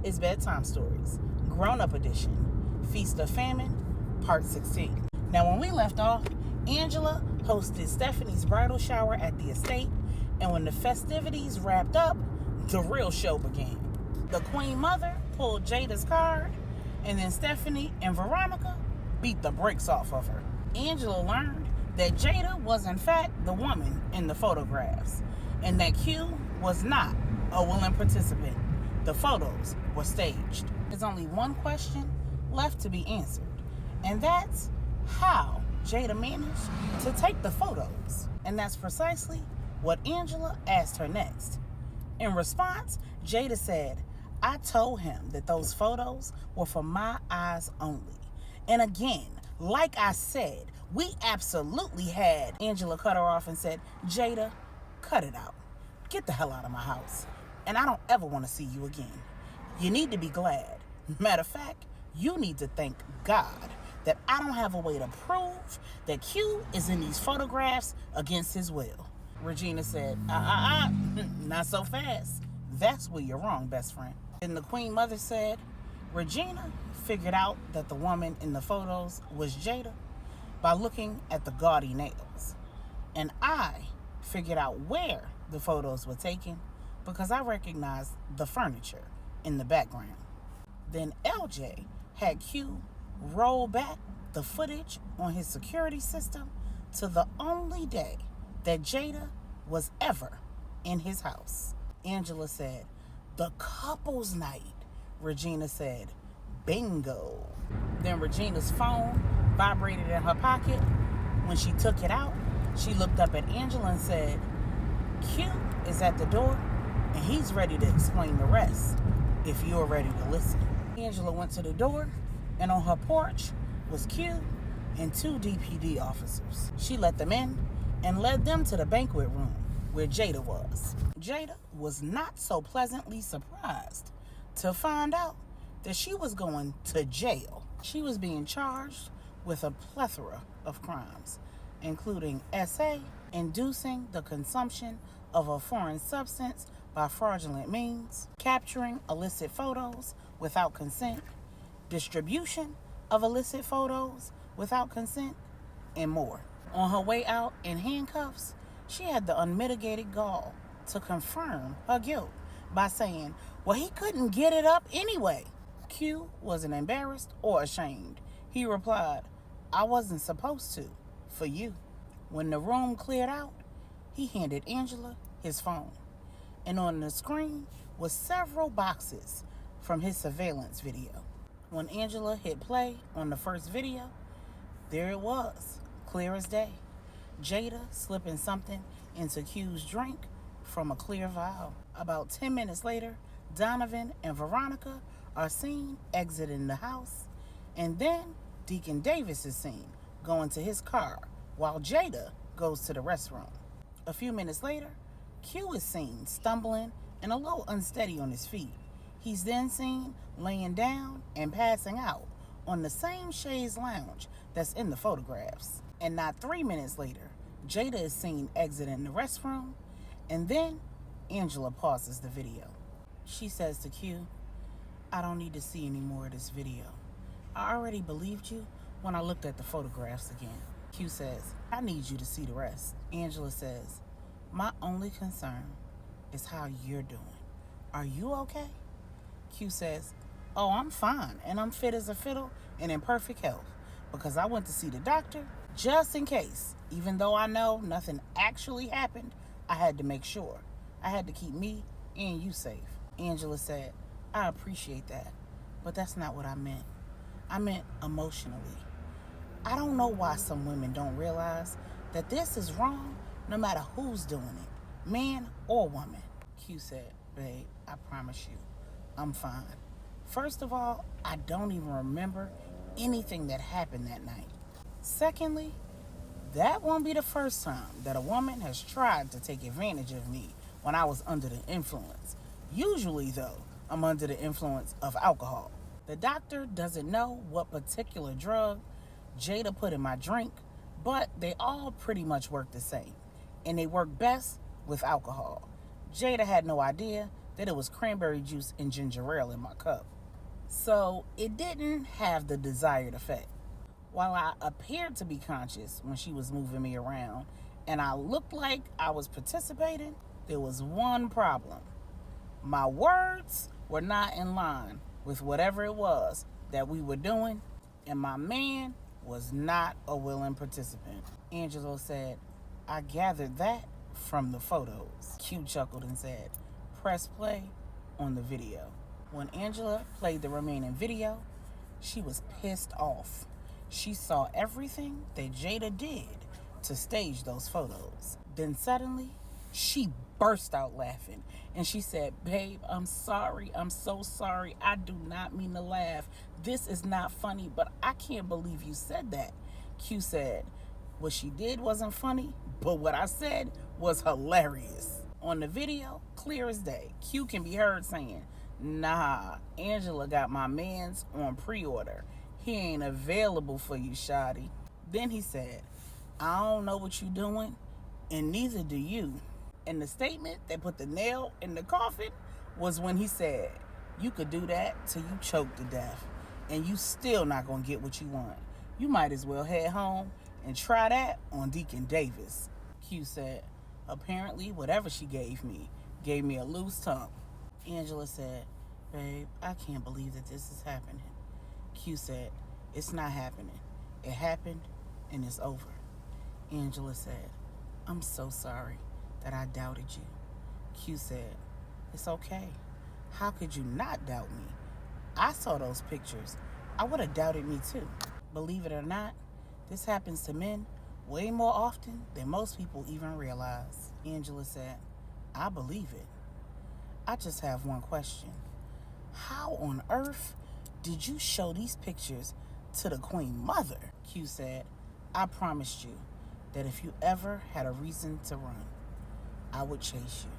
is Bedtime Stories, Grownup Edition, Feast of Famine, Part 16. Now, when we left off, Angela hosted Stephanie's bridal shower at the estate, and when the festivities wrapped up, the real show began. The Queen Mother pulled Jada's card, and then Stephanie and Veronica beat the brakes off of her. Angela learned that Jada was in fact the woman in the photographs, and that Q was not a willing participant. The photos were staged. There's only one question left to be answered, and that's how Jada managed to take the photos. And that's precisely what Angela asked her next. In response, Jada said, "I told him that those photos were for my eyes only. And again, like I said, we absolutely had." Angela cut her off and said, "Jada, cut it out. Get the hell out of my house. And I don't ever want to see you again. You need to be glad. Matter of fact, you need to thank God that I don't have a way to prove that Q is in these photographs against his will." Regina said, not so fast. That's where you're wrong, best friend." And the Queen Mother said, "Regina figured out that the woman in the photos was Jada by looking at the gaudy nails. And I figured out where the photos were taken because I recognized the furniture in the background." Then LJ had Q roll back the footage on his security system to the only day that Jada was ever in his house. Angela said, "The couple's night." Regina said, "Bingo." Then Regina's phone vibrated in her pocket. When she took it out, she looked up at Angela and said, "Q is at the door and he's ready to explain the rest if you're ready to listen." Angela went to the door, and on her porch was Q and 2 DPD officers. She let them in and led them to the banquet room where Jada was. Jada was not so pleasantly surprised to find out that she was going to jail. She was being charged with a plethora of crimes, including SA, inducing the consumption of a foreign substance by fraudulent means, capturing illicit photos without consent, distribution of illicit photos without consent, and more. On her way out in handcuffs, she had the unmitigated gall to confirm her guilt by saying, "Well, he couldn't get it up anyway." Q wasn't embarrassed or ashamed. He replied, "I wasn't supposed to, for you." When the room cleared out, he handed Angela his phone, and on the screen was several boxes from his surveillance video. When Angela hit play on the first video, there it was, clear as day. Jada slipping something into Q's drink from a clear vial. About 10 minutes later, Donovan and Veronica are seen exiting the house, and then Deacon Davis is seen going to his car while Jada goes to the restroom. A few minutes later, Q is seen stumbling and a little unsteady on his feet. He's then seen laying down and passing out on the same chaise lounge that's in the photographs. And not 3 minutes later, Jada is seen exiting the restroom, and then Angela pauses the video. She says to Q, "I don't need to see any more of this video. I already believed you when I looked at the photographs again." Q says, "I need you to see the rest." Angela says, "My only concern is how you're doing. Are you okay?" Q says, "Oh, I'm fine, and I'm fit as a fiddle and in perfect health because I went to see the doctor just in case. Even though I know nothing actually happened, I had to make sure. I had to keep me and you safe." Angela said, "I appreciate that, but that's not what I meant. I meant emotionally. I don't know why some women don't realize that this is wrong no matter who's doing it, man or woman." Q said, "Babe, I promise you, I'm fine. First of all, I don't even remember anything that happened that night. Secondly, that won't be the first time that a woman has tried to take advantage of me when I was under the influence. Usually, though, I'm under the influence of alcohol. The doctor doesn't know what particular drug Jada put in my drink, but they all pretty much work the same, and they work best with alcohol. Jada had no idea that it was cranberry juice and ginger ale in my cup. So it didn't have the desired effect. While I appeared to be conscious when she was moving me around and I looked like I was participating, there was one problem. My words were not in line with whatever it was that we were doing, and my man was not a willing participant. Angelo said, I gathered that from the photos. Q chuckled and said, press play on the video. When Angela played the remaining video, she was pissed off. She saw everything that Jada did to stage those photos. Then suddenly, she burst out laughing and she said, babe, I'm sorry. I'm so sorry. I do not mean to laugh. This is not funny, but I can't believe you said that. Q said, what she did wasn't funny, but what I said was hilarious. On the video, clear as day, Q can be heard saying, nah, Angela got my mans on pre-order. He ain't available for you, shawty. Then he said, I don't know what you doing, and neither do you. And the statement that put the nail in the coffin was when he said, you could do that till you choke to death, and you still not gonna get what you want. You might as well head home and try that on Deacon Davis. Q said, apparently whatever she gave me a loose tongue. Angela said, babe, I can't believe that this is happening. Q said, it's not happening. It happened and it's over. Angela said, I'm so sorry that I doubted you. Q said, it's okay. How could you not doubt me? I saw those pictures. I would have doubted me too. Believe it or not, this happens to men way more often than most people even realize. Angela said, I believe it. I just have one question. How on earth did you show these pictures to the Queen Mother? Q said, I promised you that if you ever had a reason to run, I would chase you.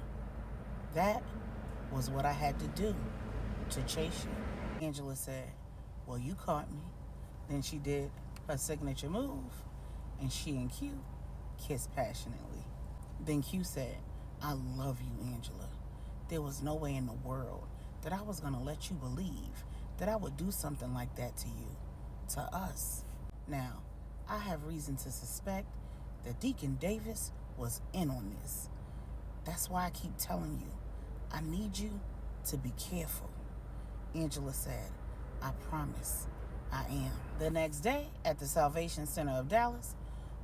That was what I had to do to chase you. Angela said, well, you caught me. Then she did her signature move, and she and Q kissed passionately. Then Q said, I love you, Angela. There was no way in the world that I was going to let you believe that I would do something like that to you, to us. Now, I have reason to suspect that Deacon Davis was in on this. That's why I keep telling you, I need you to be careful. Angela said, I promise I am. The next day at the Salvation Center of Dallas,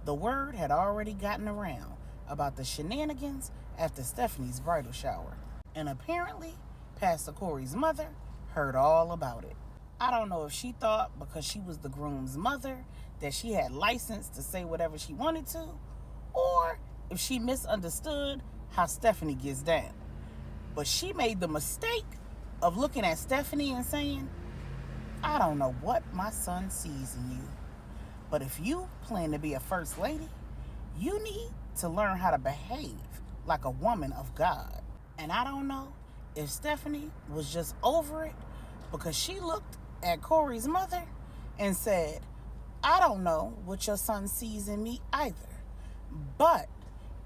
the word had already gotten around about the shenanigans after Stephanie's bridal shower. And apparently, Pastor Corey's mother heard all about it. I don't know if she thought because she was the groom's mother that she had license to say whatever she wanted to, or if she misunderstood how Stephanie gets down. But she made the mistake of looking at Stephanie and saying, I don't know what my son sees in you, but if you plan to be a first lady, you need to learn how to behave like a woman of God. And I don't know if Stephanie was just over it because she looked at Corey's mother and said, I don't know what your son sees in me either, but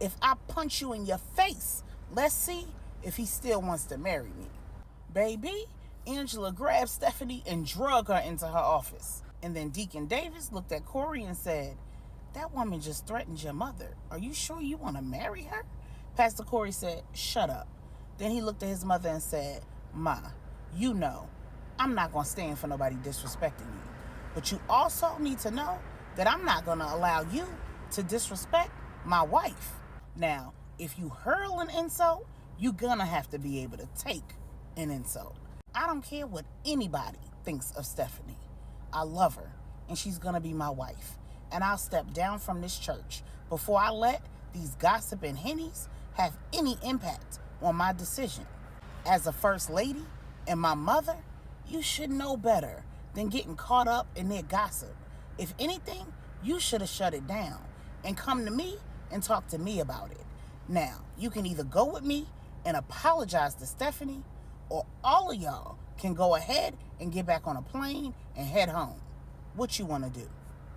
if I punch you in your face, let's see if he still wants to marry me. Baby, Angela grabbed Stephanie and drug her into her office. And then Deacon Davis looked at Corey and said, that woman just threatened your mother. Are you sure you want to marry her? Pastor Corey said, shut up. Then he looked at his mother and said, Ma, you know, I'm not going to stand for nobody disrespecting you. But you also need to know that I'm not going to allow you to disrespect my wife. Now, if you hurl an insult, you're going to have to be able to take an insult. I don't care what anybody thinks of Stephanie. I love her, and she's going to be my wife. And I'll step down from this church before I let these gossiping hennies have any impact on my decision. As a first lady and my mother, you should know better than getting caught up in their gossip. If anything, you should have shut it down and come to me and talk to me about it. Now, you can either go with me and apologize to Stephanie, or all of y'all can go ahead and get back on a plane and head home. What you want to do?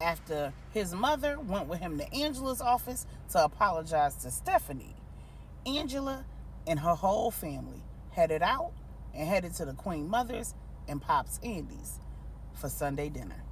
After his mother went with him to Angela's office to apologize to Stephanie, Angela and her whole family headed out and headed to the Queen Mother's and Pop's Andy's for Sunday dinner.